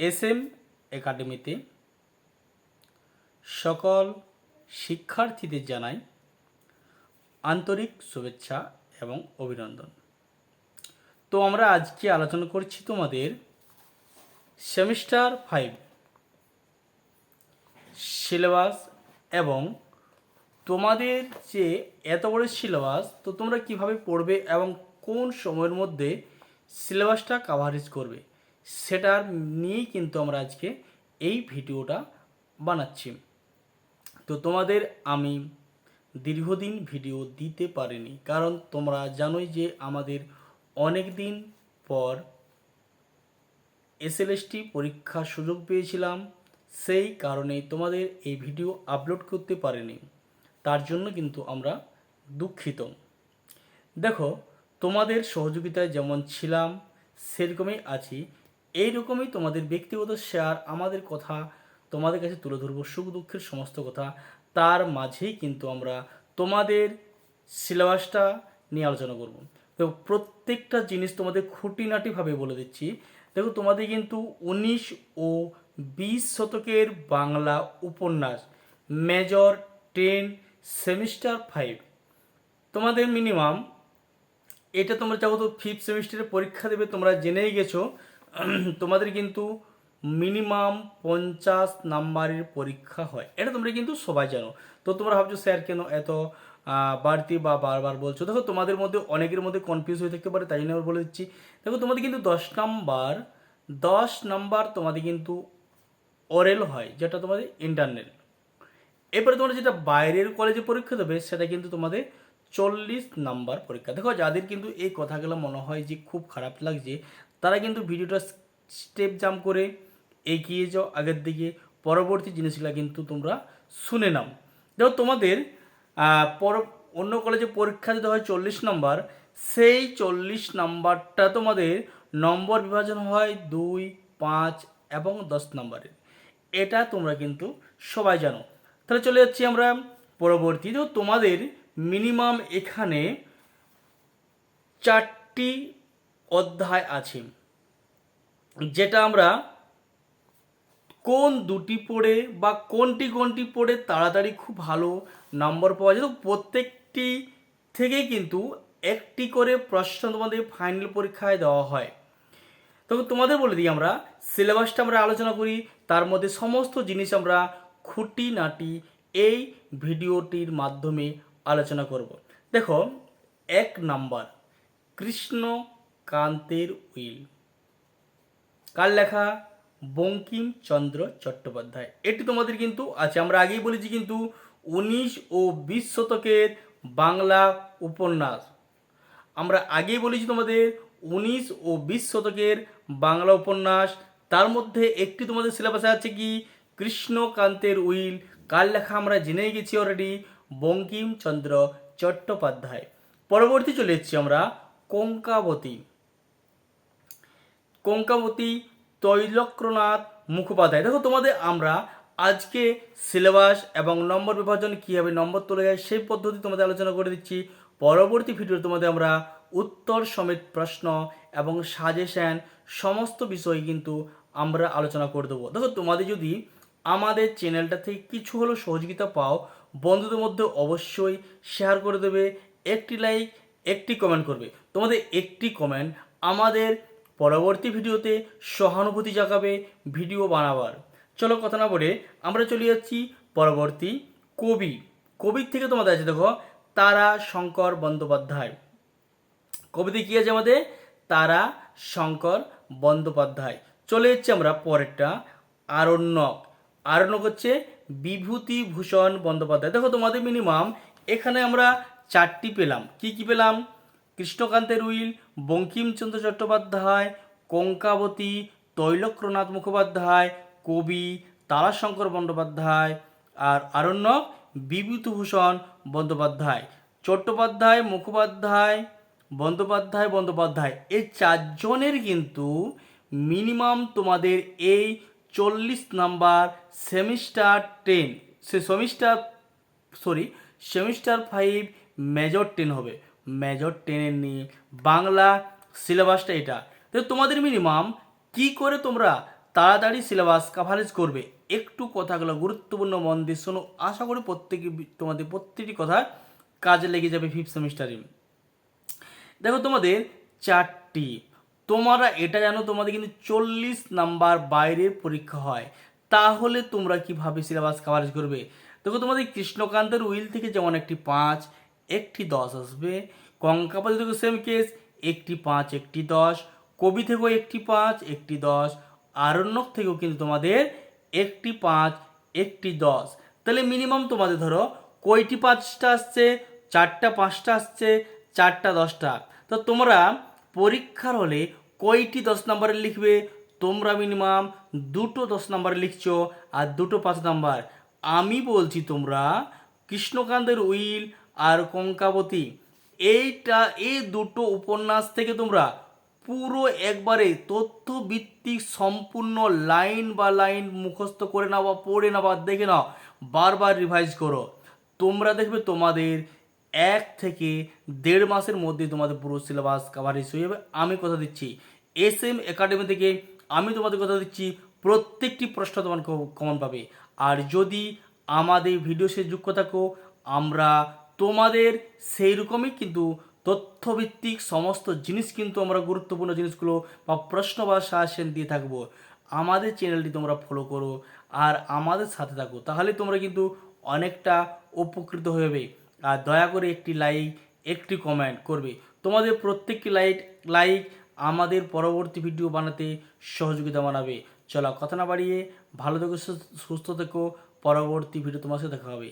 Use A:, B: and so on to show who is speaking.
A: SM একাডেমিতে সকল শিক্ষার্থীদের জানাই আন্তরিক শুভেচ্ছা এবং অভিনন্দন। তো আমরা আজকে আলোচনা করছি তোমাদের সেমিস্টার 5 সিলেবাস এবং তোমাদের যে এত বড় সিলেবাস, তো তোমরা কিভাবে পড়বে এবং কোন সময়ের মধ্যে সিলেবাসটা কাভারেজ করবে সেটার নিয়েই কিন্তু আমরা আজকে এই ভিডিওটা বানাচ্ছি। তো তোমাদের আমি দীর্ঘদিন ভিডিও দিতে পারিনি, কারণ তোমরা জানোই যে আমাদের অনেক দিন পর এসএলএসটি পরীক্ষার সুযোগ পেয়েছিলাম, সেই কারণে তোমাদের এই ভিডিও আপলোড করতে পারিনি। তার জন্য কিন্তু আমরা দুঃখিত। দেখো, তোমাদের সহযোগিতায় যেমন ছিলাম সেরকমই আছি, এইরকমই তোমাদের ব্যক্তিগত শেয়ার, আমাদের কথা তোমাদের কাছে তুলে ধরবো, সুখ দুঃখের সমস্ত কথা। তার মাঝেই কিন্তু আমরা তোমাদের সিলেবাসটা নিয়ে আলোচনা করব। তো প্রত্যেকটা জিনিস তোমাদের খুঁটিনাটিভাবে বলে দিচ্ছি। দেখো, তোমাদের কিন্তু 19 ও 20 শতকের বাংলা উপন্যাস মেজর 10 সেমিস্টার 5 তোমাদের মিনিমাম, এটা তোমরা চাও তো 5th সেমিস্টারে পরীক্ষা দেবে, তোমরা জেনেই গেছো তোমাদের কিন্তু মিনিমাম 50 নাম্বারের পরীক্ষা হয়, এটা তোমরা কিন্তু সবাই জানো। তো তোমরা ভাবছো স্যার কেন এত বাড়তি বা বারবার বলছো। দেখো, তোমাদের মধ্যে অনেকের মধ্যে কনফিউজ হয়ে থাকতে পারে, তাই জন্য আমি বলে দিচ্ছি। দেখো, তোমাদের কিন্তু 10 নাম্বার তোমাদের কিন্তু ওরেল হয়, যেটা তোমাদের ইন্টারনাল। এরপরে তোমরা যেটা বাইরের কলেজে পরীক্ষা দেবে সেটা কিন্তু তোমাদের 40 নাম্বার পরীক্ষা। দেখো, যাদের কিন্তু এই কথাগুলো মনে হয় যে খুব খারাপ লাগছে, তারা কিন্তু ভিডিওটা স্টেপ জাম্প করে এগিয়ে যাও আগের দিকে, পরবর্তী জিনিসগুলো কিন্তু তোমরা শুনে নাও। দেখো, তোমাদের অন্য কলেজে পরীক্ষা দিতে হয় 40 নাম্বার, সেই 40 নাম্বারটা তোমাদের নম্বর বিভাজন হয় 2, 5 এবং 10 নাম্বারের। এটা তোমরা কিন্তু সবাই জানো। তাহলে চলে যাচ্ছি আমরা পরবর্তী। তো তোমাদের মিনিমাম এখানে 4টি অধ্যায় আছে, যেটা আমরা কোন দুটি পড়ে বা কোনটি পড়ে তাড়াতাড়ি খুব ভালো নম্বর পাওয়া যায়। তো প্রত্যেকটি থেকেই কিন্তু একটি করে প্রশ্ন তোমাদের ফাইনাল পরীক্ষায় দেওয়া হয়। তবে তোমাদের বলে দিই, আমরা সিলেবাসটা আমরা আলোচনা করি, তার মধ্যে সমস্ত জিনিস আমরা খুঁটিনাটি এই ভিডিওটির মাধ্যমে আলোচনা করব। দেখো, 1 নাম্বার কৃষ্ণকান্তের উইল, কার লেখা? বঙ্কিমচন্দ্র চট্টোপাধ্যায়। এটি তোমাদের কিন্তু আছে, আমরা আগেই বলেছি কিন্তু 19 ও 20 শতকের বাংলা উপন্যাস। আমরা আগেই বলেছি তোমাদের 19 ও 20 শতকের বাংলা উপন্যাস, তার মধ্যে একটি তোমাদের সিলেবাসে আছে কি? কৃষ্ণকান্তের উইল, কার লেখা আমরা জেনেই গেছি অলরেডি, বঙ্কিমচন্দ্র চট্টোপাধ্যায়। পরবর্তী চলে এসেছি আমরা কঙ্কাবতী, তৈলক্যনাথ মুখোপাধ্যায়। দেখো, তোমাদের আমরা আজকে সিলেবাস এবং নম্বর বিভাজন কীভাবে নম্বর তোলা যায় সেই পদ্ধতি তোমাদের আলোচনা করে দিচ্ছি। পরবর্তী ভিডিওতে তোমাদের আমরা উত্তর সমেত প্রশ্ন এবং সাজেশন সমস্ত বিষয় কিন্তু আমরা আলোচনা করে দেবো। দেখো, তোমাদের যদি আমাদের চ্যানেলটা থেকে কিছু হলেও সহযোগিতা পাও, বন্ধুদের মধ্যে অবশ্যই শেয়ার করে দেবে, একটি লাইক, একটি কমেন্ট করবে। তোমাদের একটি কমেন্ট আমাদের পরবর্তী ভিডিওতে সহানুভূতি জাগাবে ভিডিও বানাবার। চলো কথা না বলে আমরা চলে যাচ্ছি পরবর্তী কবির থেকে তোমাদের আছে। দেখো, তারা শঙ্কর বন্দ্যোপাধ্যায়। কবিতে কি আছে আমাদের? তারা শঙ্কর বন্দ্যোপাধ্যায়। চলে যাচ্ছি আমরা পরেরটা আরণ্যক হচ্ছে বিভূতিভূষণ বন্দ্যোপাধ্যায়। দেখো, তোমাদের মিনিমাম এখানে আমরা 4টি পেলাম। কি পেলাম? কৃষ্ণকান্তের উইল, বঙ্কিমচন্দ্র চট্টোপাধ্যায়, কঙ্কাবতী, তৈলক্যনাথ মুখোপাধ্যায়, কবি তারাশঙ্কর বন্দ্যোপাধ্যায়, আর আরণ্যক বিভূতিভূষণ বন্দ্যোপাধ্যায়। চট্টোপাধ্যায়, মুখোপাধ্যায়, বন্দ্যোপাধ্যায় এই 4 জনের কিন্তু মিনিমাম তোমাদের এই 40 নাম্বার সেমিস্টার 5 মেজর 10 হবে। মেজর 10-এর নিয়ে বাংলা সিলেবাসটা এটা। তো তোমাদের মিনিমাম কি করে তোমরা তাড়াতাড়ি সিলেবাস কাভারেজ করবে। একটু কথাগুলো গুরুত্বপূর্ণ মন দিয়ে শোনো, আশা করি তোমাদের প্রত্যেকটি কথা কাজে লেগে যাবে ফিফথ সেমিস্টারে। দেখো তোমাদের চারটি, তোমরা এটা জানো তোমাদের কিন্তু 40 নাম্বার বাইরের পরীক্ষা হয়, তাহলে তোমরা কিভাবে সিলেবাস কাভারেজ করবে? দেখো তোমাদের কৃষ্ণকান্তের উইল থেকে যেমন একটি 5 একটি 10 আসবে, কঙ্কাপতি থেকে সেম কেস, একটি 5 একটি 10, কবি থেকেও একটি 5 একটি 10, আরণ্যক থেকেও কিন্তু তোমাদের একটি 5 একটি 10। তাহলে মিনিমাম তোমাদের ধরো কয়টি 5টা আসছে, 4টা 5টা আসছে, 4টা 10টা। তো তোমরা পরীক্ষার হলে কয়টি 10 নম্বরের লিখবে? তোমরা মিনিমাম দুটো 10 নম্বরে লিখছো আর দুটো 5 নাম্বার। আমি বলছি তোমরা কৃষ্ণকান্তের উইল আর কঙ্কাবতী এই দুটো উপন্যাস থেকে তোমরা পুরো একবারে তথ্যভিত্তিক সম্পূর্ণ লাইন বা লাইন মুখস্থ করে নাও বা পড়ে নাও বা দেখে নাও, বারবার রিভাইজ করো। তোমরা দেখবে তোমাদের 1 থেকে 1.5 মাসের মধ্যে তোমাদের পুরো সিলেবাস কাভারেজ হয়ে যাবে। আমি কথা দিচ্ছি, SM একাডেমি থেকে আমি তোমাদের কথা দিচ্ছি, প্রত্যেকটি প্রশ্ন তোমার কমন পাবে। আর যদি আমাদের ভিডিও সে যুক্ত থাকো, আমরা তোমাদের সেই রকমই কিন্তু তথ্যভিত্তিক সমস্ত জিনিস কিন্তু আমরা গুরুত্বপূর্ণ জিনিসগুলো বা প্রশ্ন বা সাজেশন দিয়ে থাকবো। আমাদের চ্যানেলটি তোমরা ফলো করো আর আমাদের সাথে থাকো, তাহলে তোমরা কিন্তু অনেকটা উপকৃত হবে। আর দয়া করে একটি লাইক একটি কমেন্ট করবে। তোমাদের প্রত্যেকটি লাইক আমাদের পরবর্তী ভিডিও বানাতে সহযোগিতা বানাবে। চলো কথা না বাড়িয়ে ভালো থেকো, সুস্থ থেকো, পরবর্তী ভিডিও তোমার সাথে দেখা হবে।